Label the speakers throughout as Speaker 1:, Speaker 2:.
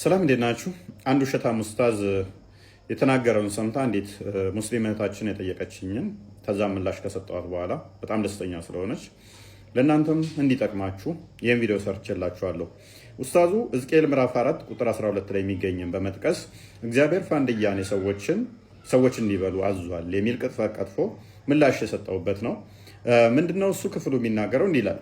Speaker 1: ሰላም እንዴት ናችሁ? አንድ ውሸታም ኡስታዝ የተናገረውን ሰምታ እንዴት ሙስሊም እህታችን የጠየቀችኝን ከዛ ምላሽ ከሰጠዋት በኋላ በጣም ደስተኛ ስለሆነች ለእናንተም እንዲጠቅማችሁ ይህን ቪዲዮ ሰርቼላችኋለሁ። ኡስታዙ ሕዝቅኤል ምዕራፍ 4 ቁጥር 12 ላይ የሚገኝን በመጥቀስ እግዚአብሔር ፋንድያን ሰዎች እንዲበሉ አዟል የሚል ቅጥፈት ቀጥፎ ምላሽ የሰጠውበት ነው። ምንድነው እሱ ክፍሉ የሚናገረው? እንዲህ ይላል።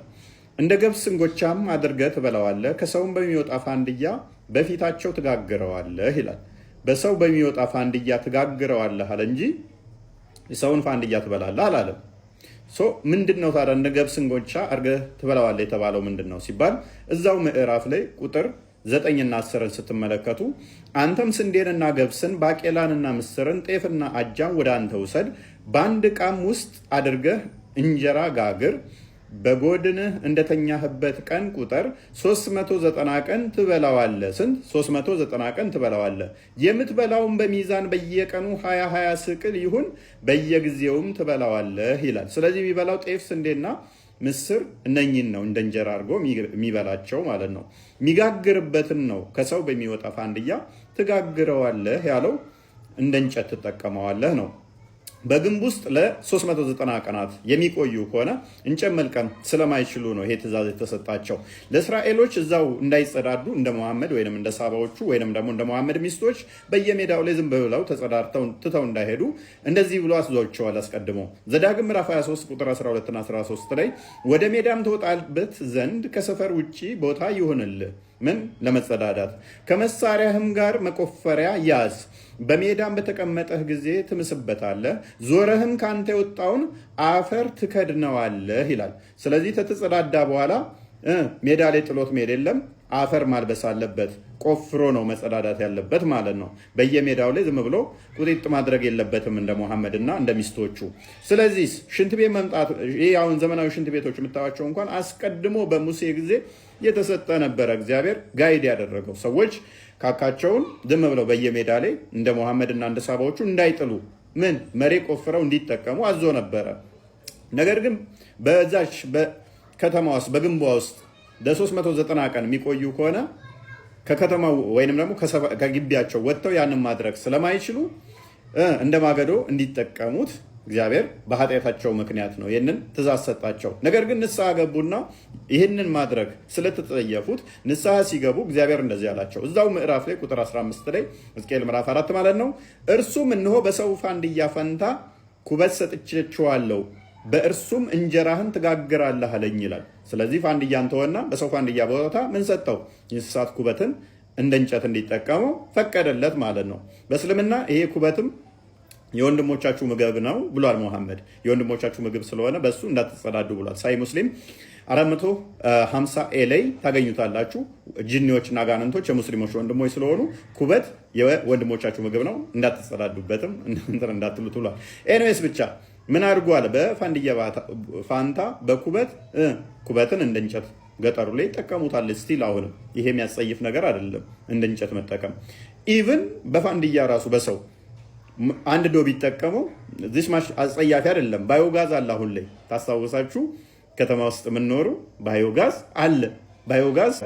Speaker 1: እንደ ገብስ እንጎቻም አድርገህ ትበላዋለህ፣ ከሰውም በሚወጣ ፋንድያ በፊታቸው ትጋግረዋለህ ይላል። በሰው በሚወጣ ፋንድያ ትጋግረዋለህ አለ እንጂ ሰውን ፋንድያ ትበላለህ አላለም። ምንድነው ታዲያ እንደ ገብስ እንጎቻ አድርገህ ትበላዋለህ የተባለው ምንድነው ሲባል እዛው ምዕራፍ ላይ ቁጥር 9 እና 10 ስትመለከቱ አንተም ስንዴንና ገብስን ባቄላንና ምስርን ጤፍና አጃን ወደ አንተ ውሰድ፣ በአንድ ዕቃም ውስጥ አድርገህ እንጀራ ጋግር፣ በጎድንህ እንደተኛህበት ቀን ቁጥር 390 ቀን ትበላዋለህ። ስንት? 390 ቀን ትበላዋለህ። የምትበላውን በሚዛን በየቀኑ 20 ስቅል ይሁን፣ በየጊዜውም ትበላዋለህ ይላል። ስለዚህ የሚበላው ጤፍ፣ ስንዴና ምስር እነኝን ነው እንደ እንጀራ አድርጎ የሚበላቸው ማለት ነው። የሚጋግርበትን ነው ከሰው በሚወጣ ፋንድያ ትጋግረዋለህ ያለው፣ እንደ እንጨት ትጠቀመዋለህ ነው። በግንብ ውስጥ ለ390 ቀናት የሚቆዩ ከሆነ እንጨት መልቀም ስለማይችሉ ነው ይሄ ትእዛዝ የተሰጣቸው። ለእስራኤሎች እዛው እንዳይጸዳዱ እንደ መሐመድ ወይም እንደ ሳባዎቹ ወይም ደግሞ እንደ መሐመድ ሚስቶች በየሜዳው ላይ ዝም ብለው ተጸዳድተው ትተው እንዳይሄዱ እንደዚህ ብሎ አስዟቸዋል አስቀድሞ። ዘዳግም ምዕራፍ 23 ቁጥር 12 እና 13 ላይ ወደ ሜዳም ትወጣበት ዘንድ ከሰፈር ውጭ ቦታ ይሁንልህ። ምን? ለመጸዳዳት። ከመሳሪያህም ጋር መቆፈሪያ ያዝ፣ በሜዳም በተቀመጠህ ጊዜ ትምስበታለህ፣ ዞረህም ካንተ የወጣውን አፈር ትከድነዋለህ ይላል። ስለዚህ ተተጸዳዳ በኋላ ሜዳ ላይ ጥሎት መሄድ የለም፣ አፈር ማልበስ አለበት። ቆፍሮ ነው መጸዳዳት ያለበት ማለት ነው። በየሜዳው ላይ ዝም ብሎ ቁጢጥ ማድረግ የለበትም እንደ መሐመድ እና እንደ ሚስቶቹ። ስለዚህ ሽንት ቤት መምጣት፣ ይህ አሁን ዘመናዊ ሽንት ቤቶች የምታዩቸው እንኳን አስቀድሞ በሙሴ ጊዜ የተሰጠ ነበረ። እግዚአብሔር ጋይድ ያደረገው ሰዎች ካካቸውን ዝም ብለው በየሜዳ ላይ እንደ መሐመድ እና እንደ ሳባዎቹ እንዳይጥሉ ምን መሬት ቆፍረው እንዲጠቀሙ አዞ ነበረ። ነገር ግን በዛች በከተማ ውስጥ በግንቧ ውስጥ ለ390 ቀን የሚቆዩ ከሆነ ከከተማው ወይንም ደግሞ ከግቢያቸው ወጥተው ያንን ማድረግ ስለማይችሉ እንደ ማገዶ እንዲጠቀሙት እግዚአብሔር በኃጢአታቸው ምክንያት ነው ይህንን ትእዛዝ ሰጣቸው። ነገር ግን ንስሐ ገቡና ይህንን ማድረግ ስለተጠየፉት ንስሐ ሲገቡ እግዚአብሔር እንደዚህ አላቸው። እዛው ምዕራፍ ላይ ቁጥር 15 ላይ ሕዝቅኤል ምዕራፍ 4 ማለት ነው። እርሱም እነሆ በሰው ፋንድያ ፈንታ ኩበት ሰጥቼዋለሁ፣ በእርሱም እንጀራህን ትጋግራለህ አለኝ ይላል። ስለዚህ ፋንድያን ተወና በሰው ፋንድያ ቦታ ምን ሰጠው? የእንስሳት ኩበትን እንደ እንጨት እንዲጠቀሙ ፈቀደለት ማለት ነው። በእስልምና ይሄ ኩበትም የወንድሞቻችሁ ምግብ ነው ብሏል መሐመድ። የወንድሞቻችሁ ምግብ ስለሆነ በሱ እንዳትጸዳዱ ብሏል። ሳይ ሙስሊም 450 ላይ ታገኙታላችሁ። ጅኒዎችና ጋነንቶች የሙስሊሞች ወንድሞች ስለሆኑ ኩበት የወንድሞቻችሁ ምግብ ነው እንዳትጸዳዱበትም እንዳትሉት ብሏል። ኤንዌስ ብቻ ምን አድርጎ አለ? በፋንድያ ፋንታ ኩበትን እንደ እንጨት ገጠሩ ላይ ይጠቀሙታል። ስቲል አሁንም ይሄ የሚያስጸይፍ ነገር አይደለም እንደ እንጨት መጠቀም። ኢቭን በፋንድያ ራሱ በሰው አንድ ዶ ቢጠቀመው ዚስ ማሽ አጸያፊ አይደለም። ባዮጋዝ አለ አሁን ላይ ታስታውሳችሁ፣ ከተማ ውስጥ የምንኖሩ ባዮጋዝ አለ። ባዮጋዝ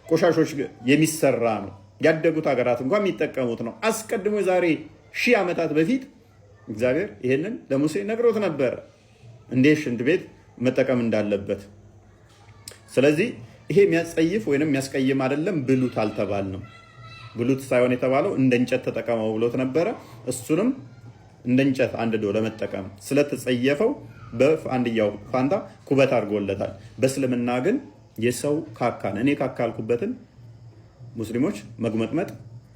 Speaker 1: ቆሻሾች የሚሰራ ነው። ያደጉት ሀገራት እንኳን የሚጠቀሙት ነው። አስቀድሞ የዛሬ 1000 ዓመታት በፊት እግዚአብሔር ይሄንን ለሙሴ ነግሮት ነበረ እንዴት ሽንት ቤት መጠቀም እንዳለበት። ስለዚህ ይሄ የሚያስጸይፍ ወይንም የሚያስቀይም አይደለም። ብሉት አልተባልንም። ብሉት ሳይሆን የተባለው እንደ እንጨት ተጠቀመው ብሎት ነበረ። እሱንም እንደ እንጨት አንድዶ ለመጠቀም ስለተጸየፈው በፋንድያው ፋንታ ኩበት አድርጎለታል። በእስልምና ግን የሰው ካካን እኔ ካካልኩበትን ሙስሊሞች መጉመጥመጥ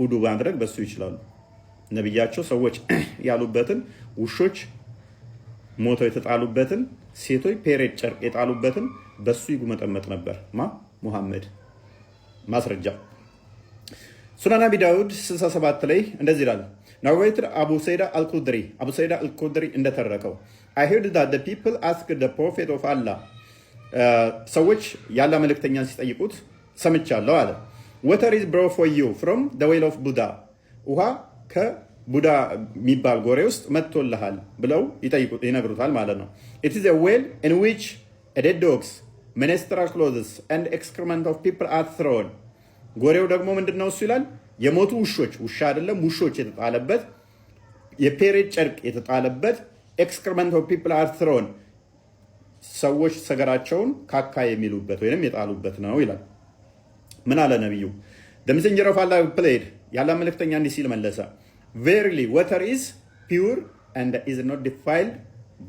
Speaker 1: ውዱ ማድረግ በሱ ይችላሉ። ነብያቸው ሰዎች ያሉበትን፣ ውሾች ሞተው የተጣሉበትን፣ ሴቶች ፔሬድ ጨርቅ የጣሉበትን በሱ ይጉመጠመጥ ነበር ሙሐመድ። ማስረጃ ሱናን አቢ ዳውድ 67 ላይ እንደዚህ ይላል። ናሬትድ አቡ ሰይዳ አልኩድሪ እንደተረከው I heard that the people asked the prophet of Allah ሰዎች ያላ መልእክተኛን ሲጠይቁት ሰምቻለሁ አለ። water is brought for you from the well of Buddha ውሃ ከቡዳ የሚባል ጎሬ ውስጥ መጥቶልሃል ብለው ይነግሩታል ማለት ነው። It is a well in which dead dogs, menstrual clothes and excrement of people are thrown ጎሬው ደግሞ ምንድነው እሱ ይላል የሞቱ ውሾች ውሻ አይደለም ውሾች የተጣለበት የፔሬድ ጨርቅ የተጣለበት ኤክስክሪመንት ኦፍ ፒፕል አር ትሮን ሰዎች ሰገራቸውን ካካ የሚሉበት ወይንም የጣሉበት ነው ይላል። ምን አለ ነብዩ? the messenger of Allah played ያላ መልእክተኛ እንዲህ ሲል መለሰ verily water is pure and is not defiled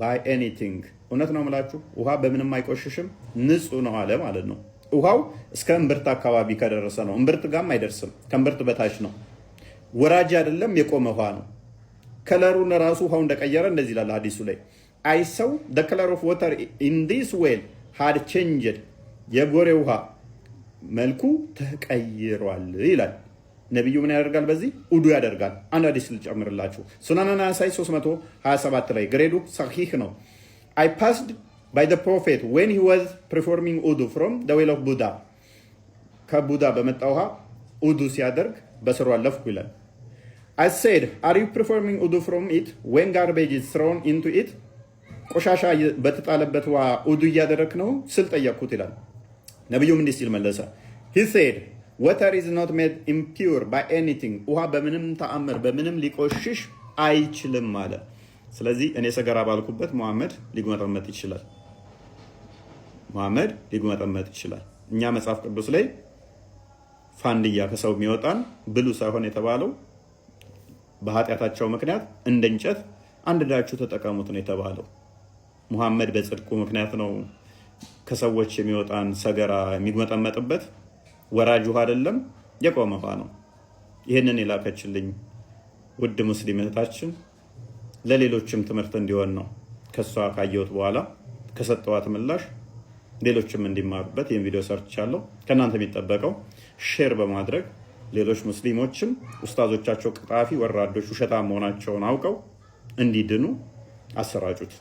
Speaker 1: by anything እውነት ነው የምላችሁ ውሃ በምንም አይቆሽሽም ንጹህ ነው አለ ማለት ነው። ውሃው እስከ እምብርት አካባቢ ከደረሰ ነው። እምብርት ጋርም አይደርስም፣ ከእምብርት በታች ነው። ወራጅ አይደለም፣ የቆመ ውሃ ነው። ከለሩን ራሱ ውሃው እንደቀየረ እንደዚህ ይላል ሐዲሱ ላይ I saw the color of water in this well had changed የጎሬ ውሃ መልኩ ተቀይሯል ይላል። ነብዩ ምን ያደርጋል? በዚህ ውዱ ያደርጋል። አንድ ሐዲስ ልጨምርላችሁ። ሱናን ናሳኢ 327 ላይ ግሬዱ ሰሂህ ነው። I passed by the prophet when he was performing wudu from the well of Buddha ከቡዳ በመጣ ውሃ ውዱ ሲያደርግ በስሩ አለፍኩ ይላል። I said are you performing wudu from it when garbage is thrown into it ቆሻሻ በተጣለበት ውሃ ውዱ እያደረክ ነው ስል ጠየቅኩት ይላል። ነብዩም እንዲህ ሲል መለሰ he said water is not made impure by anything ውሃ በምንም ተአምር በምንም ሊቆሽሽ አይችልም አለ። ስለዚህ እኔ ሰገራ ባልኩበት መሐመድ ሊጉመጠመጥ ይችላል። መሐመድ ሊጉመጠመጥ ይችላል። እኛ መጽሐፍ ቅዱስ ላይ ፋንድያ ከሰው የሚወጣን ብሉ ሳይሆን የተባለው በኃጢአታቸው ምክንያት እንደ እንጨት አንድዳችሁ ተጠቀሙት ነው የተባለው። መሐመድ በጽድቁ ምክንያት ነው ከሰዎች የሚወጣን ሰገራ የሚጉመጠመጥበት። ወራጅ ውሃ አይደለም፣ የቆመ ውሃ ነው። ይህንን የላከችልኝ ውድ ሙስሊም እህታችን ለሌሎችም ትምህርት እንዲሆን ነው። ከሷ ካየሁት በኋላ ከሰጠዋት ምላሽ ሌሎችም እንዲማሩበት ይህን ቪዲዮ ሰርቻለሁ። ከእናንተ የሚጠበቀው ሼር በማድረግ ሌሎች ሙስሊሞችም ኡስታዞቻቸው ቅጣፊ ወራዶች ውሸታም መሆናቸውን አውቀው እንዲድኑ አሰራጩት።